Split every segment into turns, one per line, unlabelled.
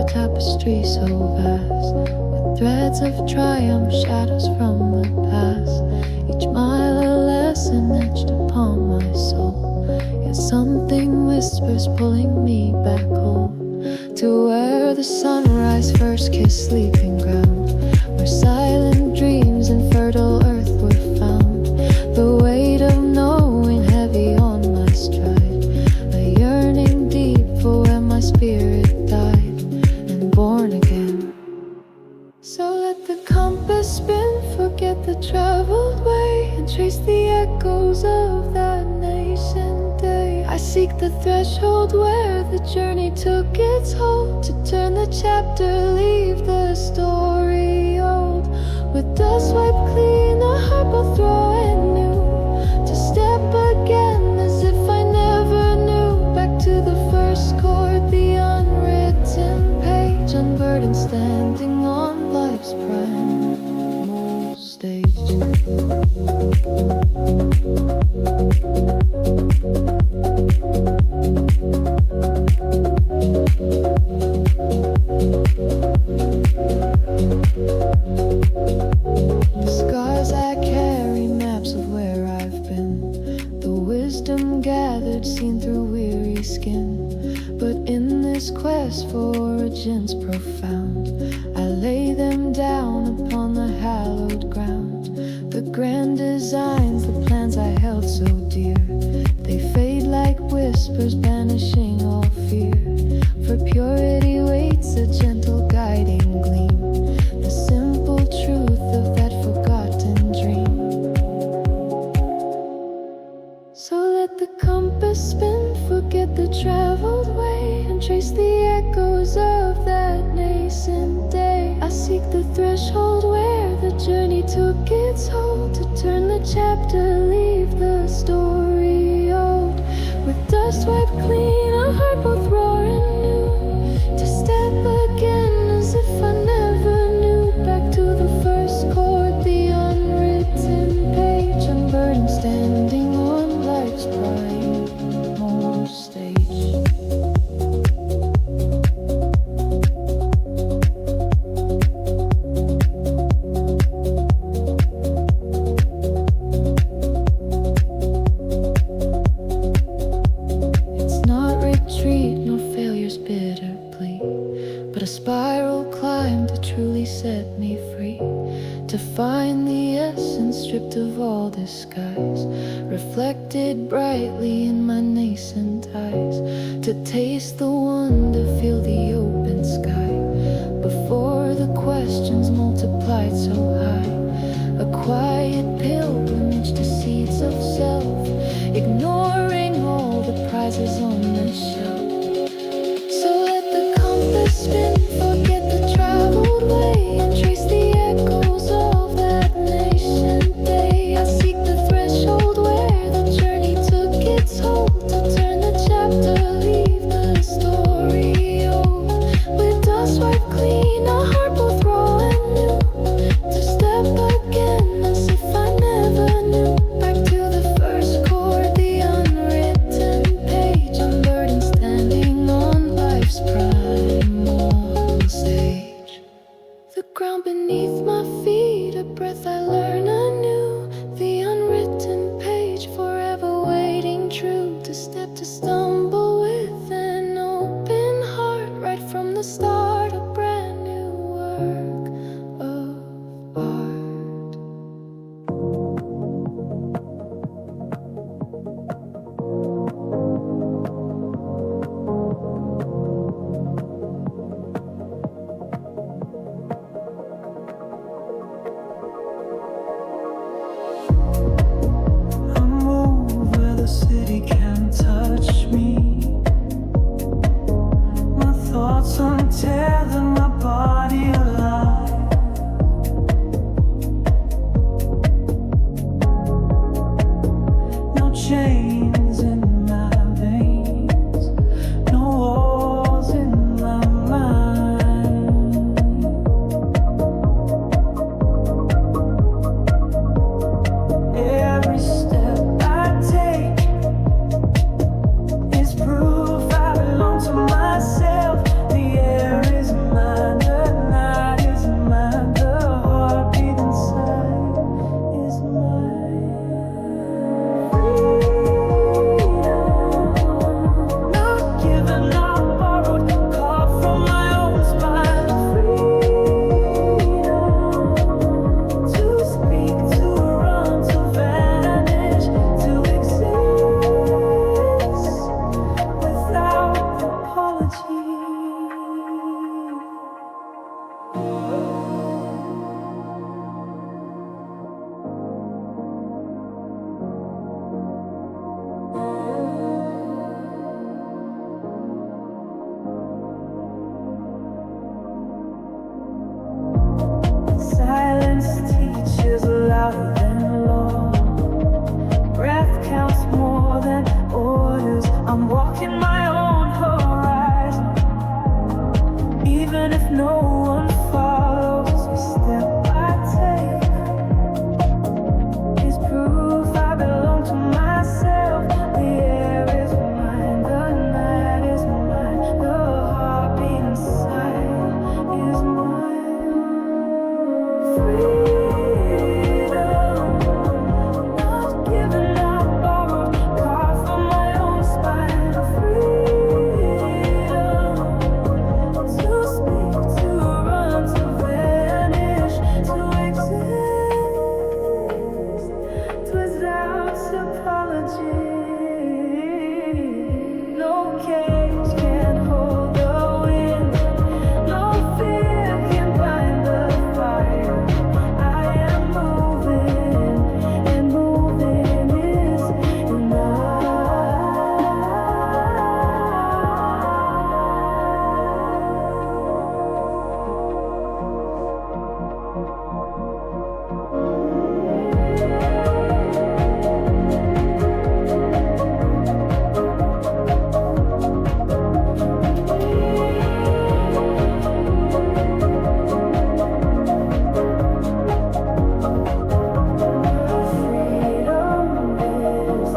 tapestry so vast, with threads of triumph, shadows from the past. Each mile a lesson etched upon my soul. Yet something whispers pulling me back home, to where the sunrise first kissed sleeping ground, where silent dreams and fertile earth were found. The weight of knowing heavy on my stride, a yearning deep for where my spirit died and born again. So let the compass spin, forget the traveled way, and trace the echoes of that nascent day. I seek the threshold where the journey took its hold, to turn the chapter, leave the story old. With dust wiped clean, a heart will throw anew, to step again as if I never knew. Back to the first chord, the unwritten page, unburdened, standing on life's primal stage. Scars I carry, maps of where I've been, the wisdom gathered, seen through weary skin. But in this quest for origins profound, I lay them down upon the hallowed ground. The grand designs, the plans I held so dear, they fade like whispers, banishing all fear. For purity waits a gentle guiding gleam, the simple truth of that forgotten dream. So let the compass spin, forget the traveled way, and trace the echoes of that nascent day. I seek the threshold where the journey took its hold, to turn the chapter, leave the story old. With dust wiped clean, a heart both roar and new, to step again as if I never knew. Back to the first chord, the unwritten page, unburdened, standing on life's primal stage. It's not retreat nor failure's bitter plea, but a spiral climb to truly set me free, to find the essence stripped of all disguise, reflected brightly in my nascent eyes, to taste the wonder, feel the open sky, before the questions multiplied so high. A quiet pilgrimage to seeds of self, ignoring all the prizes on the shelf. So let the compass spin, forget the traveled way, and trace the echoes of that nascent day. I seek the threshold where the journey took its hold, to turn the chapter, leave the story old. With dust wiped clean, a heart both raw and new, to step again as if I never knew. Back to the first chord, the unwritten page, unburdened, standing on life's primal stage. The ground beneath my feet, a breath I learn anew, the unwritten page, forever waiting true, to step, to stumble with an open heart, right from the start, a brand new work of art.
I move where the city can't touch me. My thoughts untamed. rather than law. Breath counts more than orders. I'm walking my own horizon. Even if no one follows, the step I take is proof I belong to myself. The air is mine, the night is mine, the heartbeat inside is mine. Freedom, not giving up, borrowed, carved from my own spine. Freedom, to speak, to run, to vanish, to exist without apology. No cage can hold the wind, no fear can bind the fire. I am moving, and moving is enough. Freedom is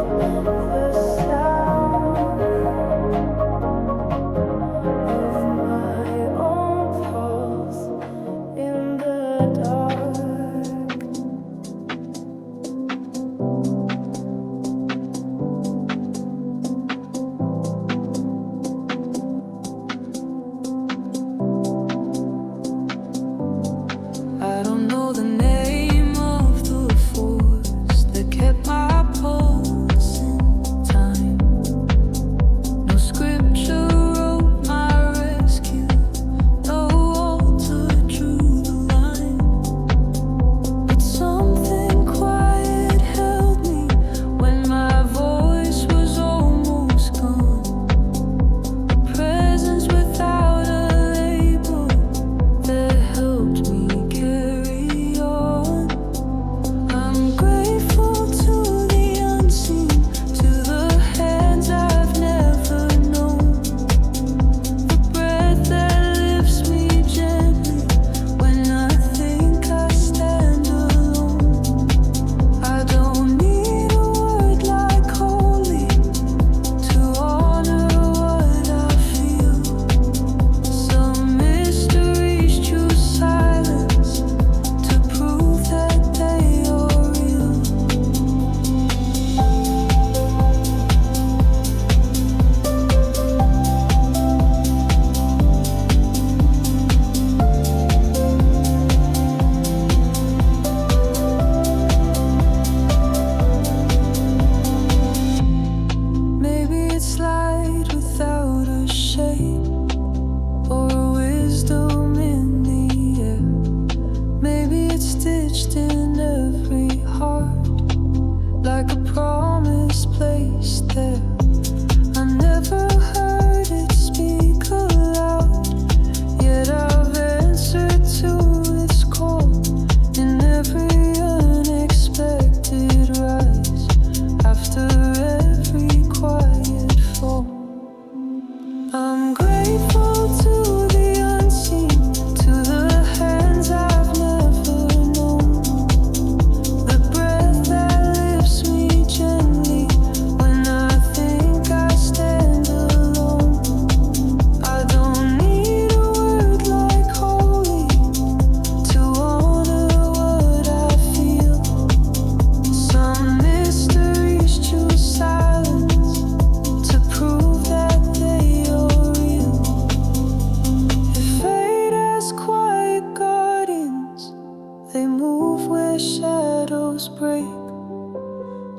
the sound of my own pulse in the dark. I don't know the name of the force that kept my pulse in time. No scripture wrote my rescue, no altar drew the line. But something quiet held me when my voice was almost gone. A presence without a label that helped me carry on. I'm grateful to the unseen, to the hands I've never known. The breath that lifts me gently when I think I stand alone. I don't need a word like holy to honor what I feel. Some mysteries choose silence to prove that they are real. Maybe it's light without a shade, or a wisdom in the air. Maybe it's stitched in every heart, like a promise placed there. I never heard it speak aloud, yet I've answered to its call in every unexpected rise, after every quiet fall. I'm grateful to the unseen, to the hands I've never known. The breath that lifts me gently when I think I stand alone. I don't need a word like holy to honor what I feel. Some mysteries choose silence to prove that they are real. If fate has quiet guardians, they move where shadows break.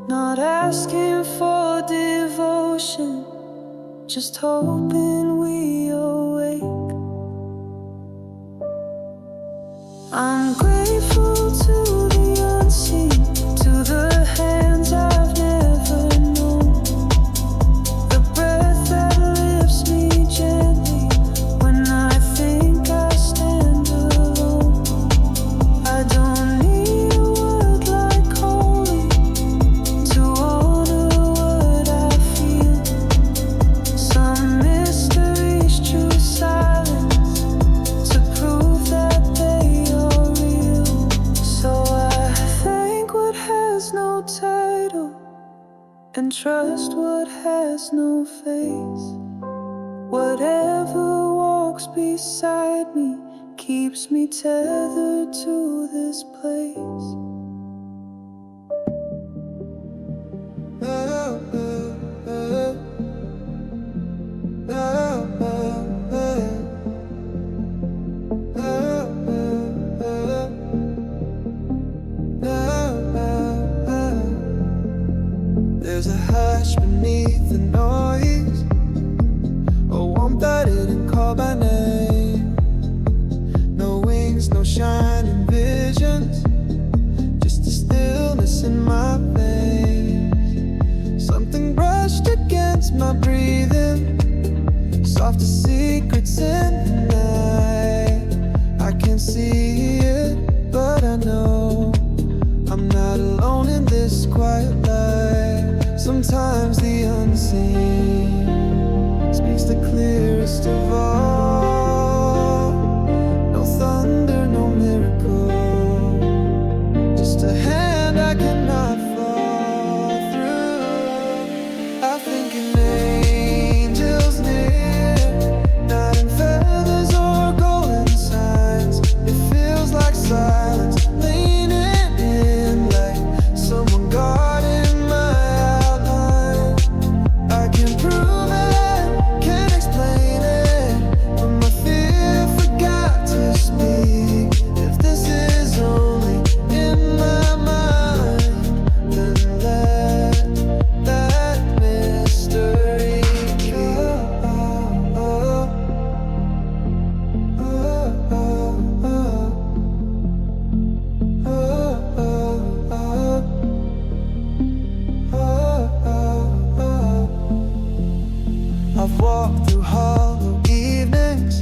Not asking for devotion, just hoping we awake. I'm grateful to the unseen, to the hands I've never known. The breath that lifts me gently when I think I stand alone. I don't need a word like past what has no face. Whatever walks beside me keeps me tethered to this place. There's a hush beneath the noise, a warmth I didn't call by name. No wings, no shining visions, just a stillness in my veins. Something brushed against my breathing, soft as secrets in the night. I can't see it, but I know I'm not alone in this quiet life. Sometimes the unseen speaks the clearest of all. No thunder, no miracle, just a hand I cannot fall through. I think an angel's near, not in feathers or golden signs. It feels like silence, leaning in like someone guarding my outline. I can't prove it, can't explain it, but my fear forgot to speak. If this is only in my mind, then let that mystery keep. I've walked through hollow evenings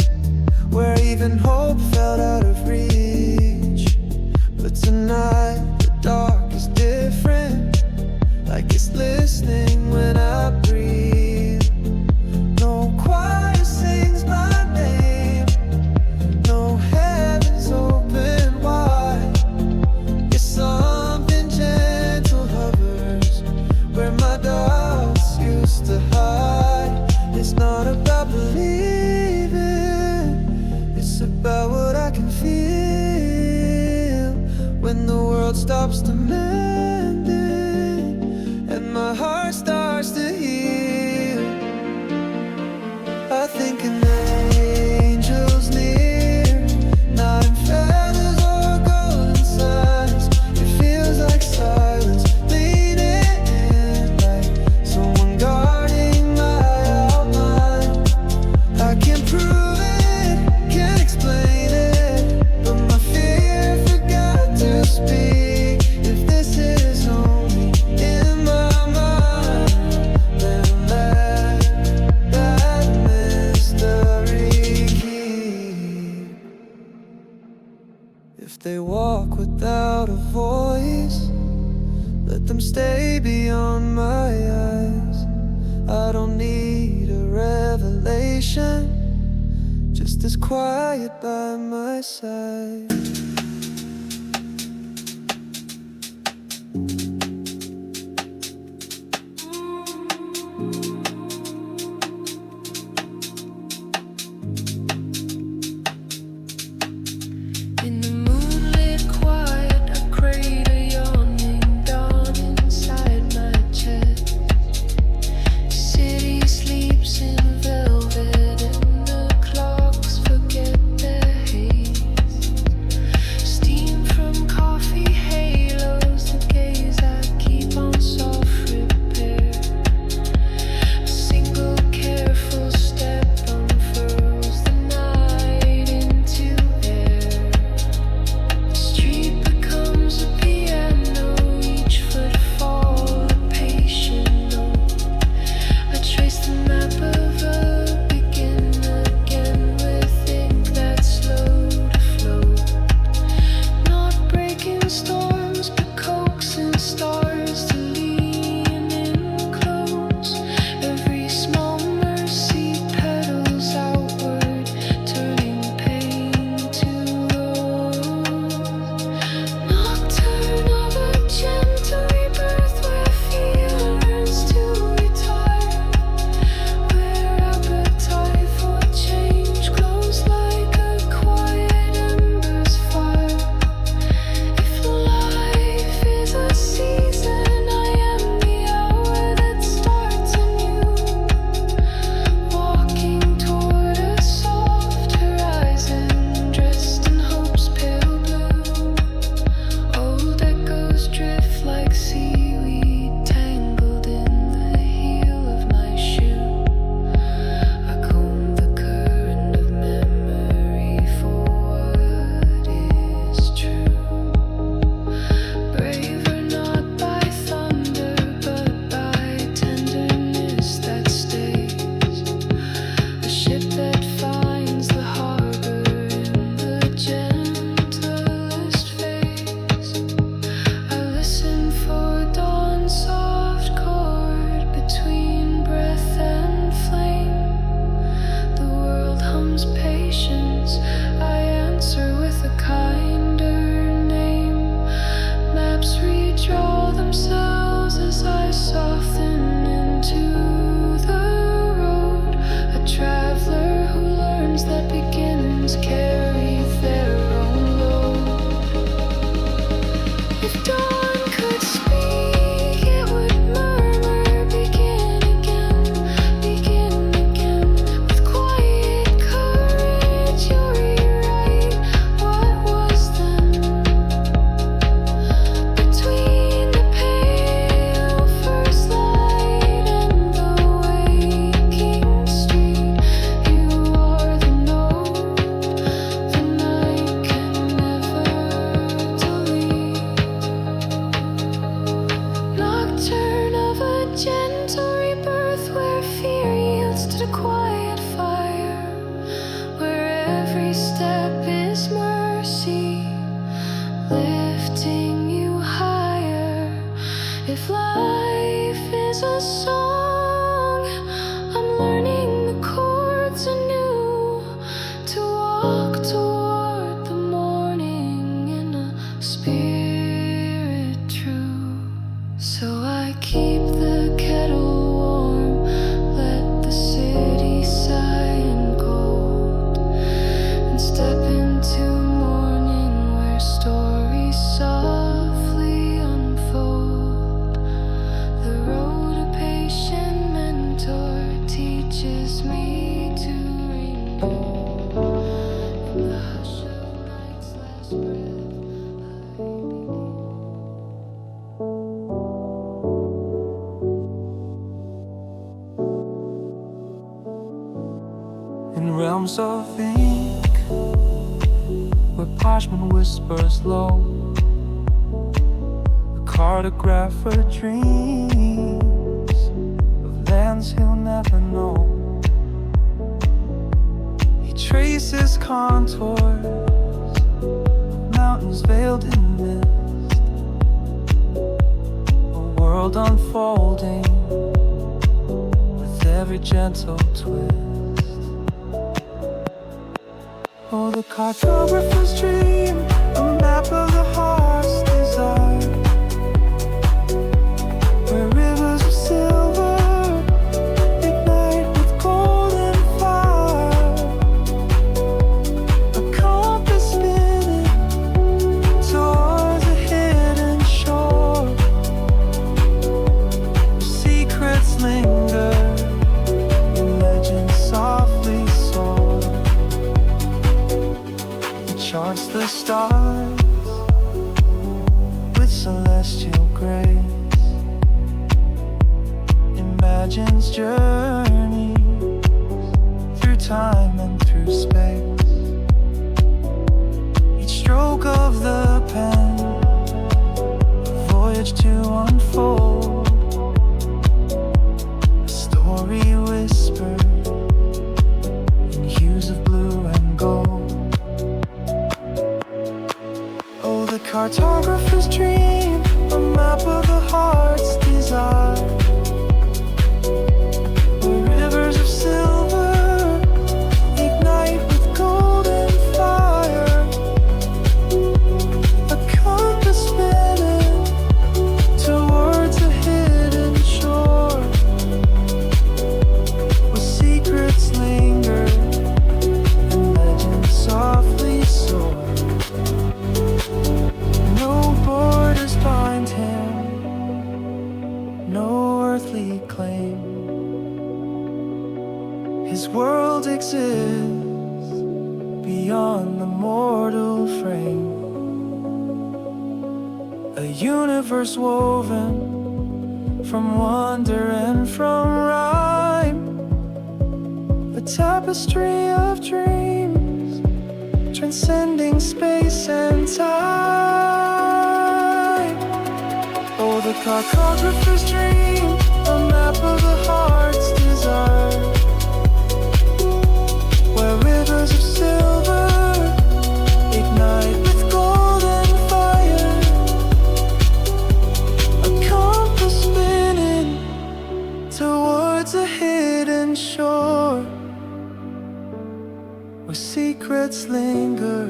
where even hope felt out of reach. But tonight the dark is different, like it's listening when I breathe. No choir sings my name, no heavens open wide. It's something gentle hovers where my doubts used to hide. It's not about believing, it's about what I can feel when the world stops demanding and my heart starts to heal. I think an angel's near, not in feathers or golden signs. It feels like silence, leaning in like someone guarding my outline. I can't prove it, can't explain it, but my fear forgot to speak. If this is only in my mind, then let that mystery keep. If they walk without a voice, let them stay beyond my eyes. I don't need a revelation, just as quiet by my side.
In the moonlit quiet, I create a yawning dawn inside my chest. City sleeps in velvet and the clocks forget their haze. patience, I answer with a kinder name. Maps redraw themselves as I soften into the road. A traveler who learns that beginnings carry their own load. If dawn could speak, it would murmur, begin again, with quiet courage. You'll rewrite what was then. Between the pale first light and the waking street, you are the note the night can never delete. Nocturne of a gentle rebirth, where fear yields to the quiet fire, where every step is mercy, lifting you higher. If life is a song, I'm learning the chords anew, to walk toward the morning in a spirit true. So I keep the kettle warm, let the city sigh in cold, and step into morning where stories softly unfold. The road a patient mentor teaches me to renew. In the hush of night's last breath,
In realms of ink, where parchment whispers low, the cartographer dreams of lands he'll never know. He traces contours, mountains veiled in mist, a world unfolding with every gentle twist. Oh, the cartographer's dream, a map of the heart's desire, where rivers of silver ignite with golden fire. A compass spinning towards a hidden shore, where secrets linger and legends softly soar. Charts the stars with celestial grace, imagines journeys through time and through space. Each stroke of the pen, a voyage to unfold, a story whispered in hues of blue and gold. Oh, the cartographer's dream, a map of the heart's desire, where rivers of silver ignite with golden fire. A compass spinning towards a hidden shore, where secrets linger and legends softly soar. No borders bind him, no earthly claim. His world exists beyond the mortal frame, a universe woven from wonder and from rhyme, a tapestry of dreams transcending space and time. Oh, the cartographer's dream, a map of the heart's desire, where rivers of silver ignite with golden fire. A compass spinning towards a hidden shore, where secrets linger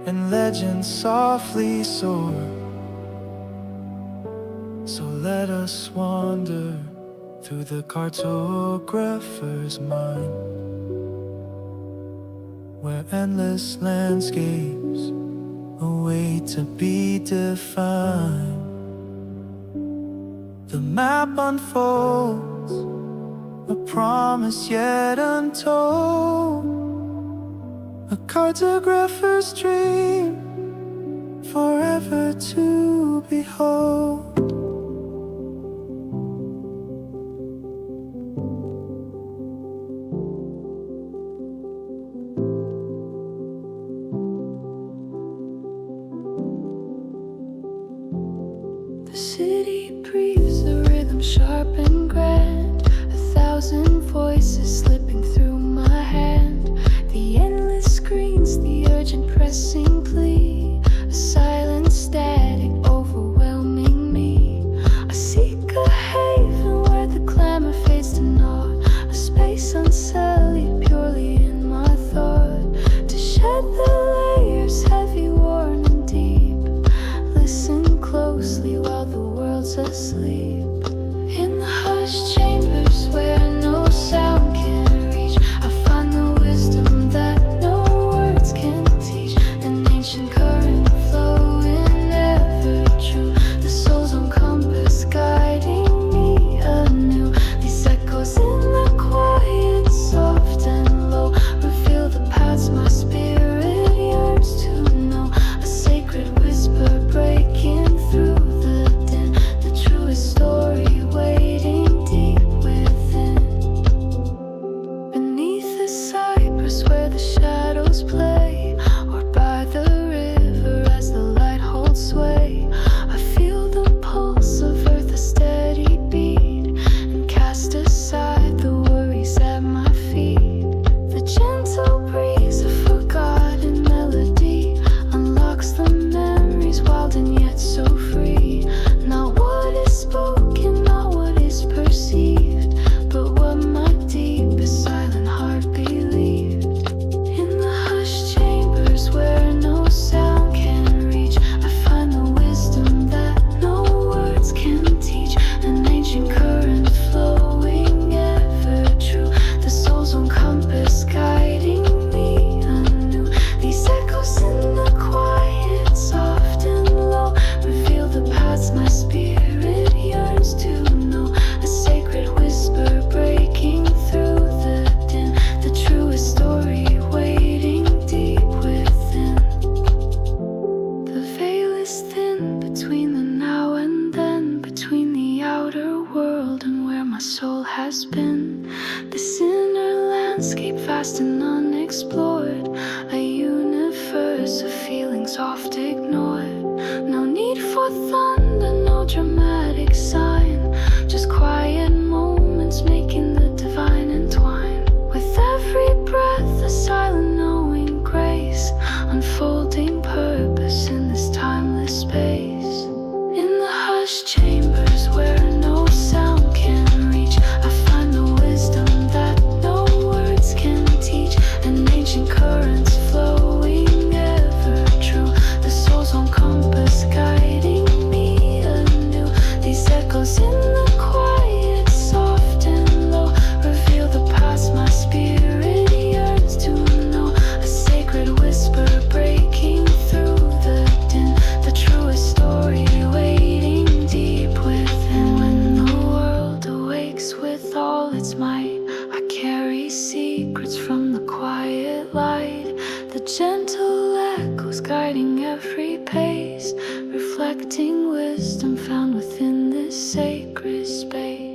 and legends softly soar. So let us wander through the cartographer's mind, where endless landscapes await to be defined. The map unfolds, a promise yet untold, a cartographer's dream forever to behold.
The city breathes a rhythm sharp and grand, 1,000 voices slipping through my hand. The endless screens, the urgent pressing plea, a silent static overwhelming me. I seek a haven where the clamor fades to naught, a space unsullied purely in my thought, to shed the layers heavy, worn and deep. Listen closely while the world's asleep. In the hushed chambers where no sound can reach, I find the wisdom that no words can teach. An ancient current flowing ever true, the soul's own compass guiding me anew. These echoes in the quiet, soft and low, reveal the paths my spirit yearns to know. A sacred whisper breaking through the din, the truest story waiting deep within. Beneath the cypress where the shadows play, or by the river as the light holds sway, I feel the pulse of earth, a steady beat, and cast aside the worries at my feet. The gentle breeze, a forgotten melody, unlocks the memories wild and yet so free. Not what is spoken, not what is perceived, but what my deepest silent heart believed. In the hushed chambers where no sound can reach, I find the wisdom that no words can teach. An ancient current flowing ever true, the soul's own compass guiding me anew. These echoes in the quiet, soft and low, reveal the paths my spirit yearns to know. A sacred whisper breaking through the din, the truest story waiting deep within. The veil is thin between the now and then, between the outer world and where my soul has been. This inner landscape vast and unexplored, a universe of feelings oft ignored. No need for thunder, no dramatic sign, just quiet moments making the divine entwine. With every breath a silent knowing grace, unfolding purpose in this timeless space. In the hushed chambers where no sound can reach, I find the wisdom that no words can teach. An ancient currents flowing ever true, the soul's own compass guiding me anew. These echoes in the quiet, soft and low, reveal the past my spirit yearns to know. A sacred whisper breaking through the din, the truest story waiting deep within. When the world awakes with all its might, I carry secrets from the quiet light, the gentle echoes guiding every pace, reflecting wisdom found within this sacred space.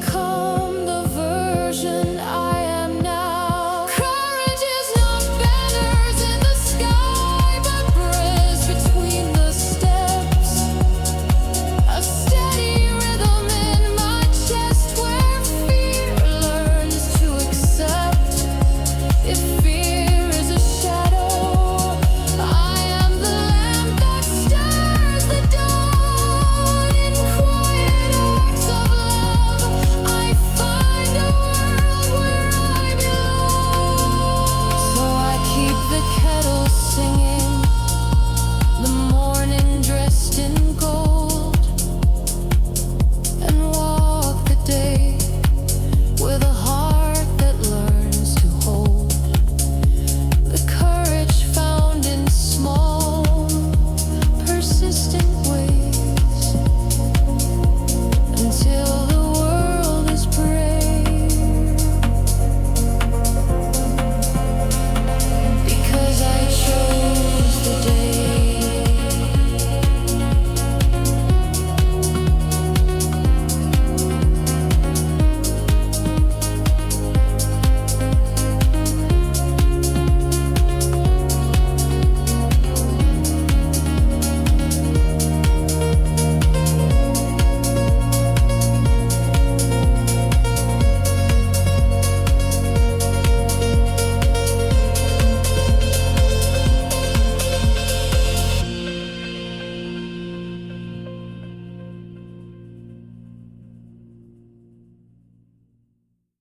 become the version I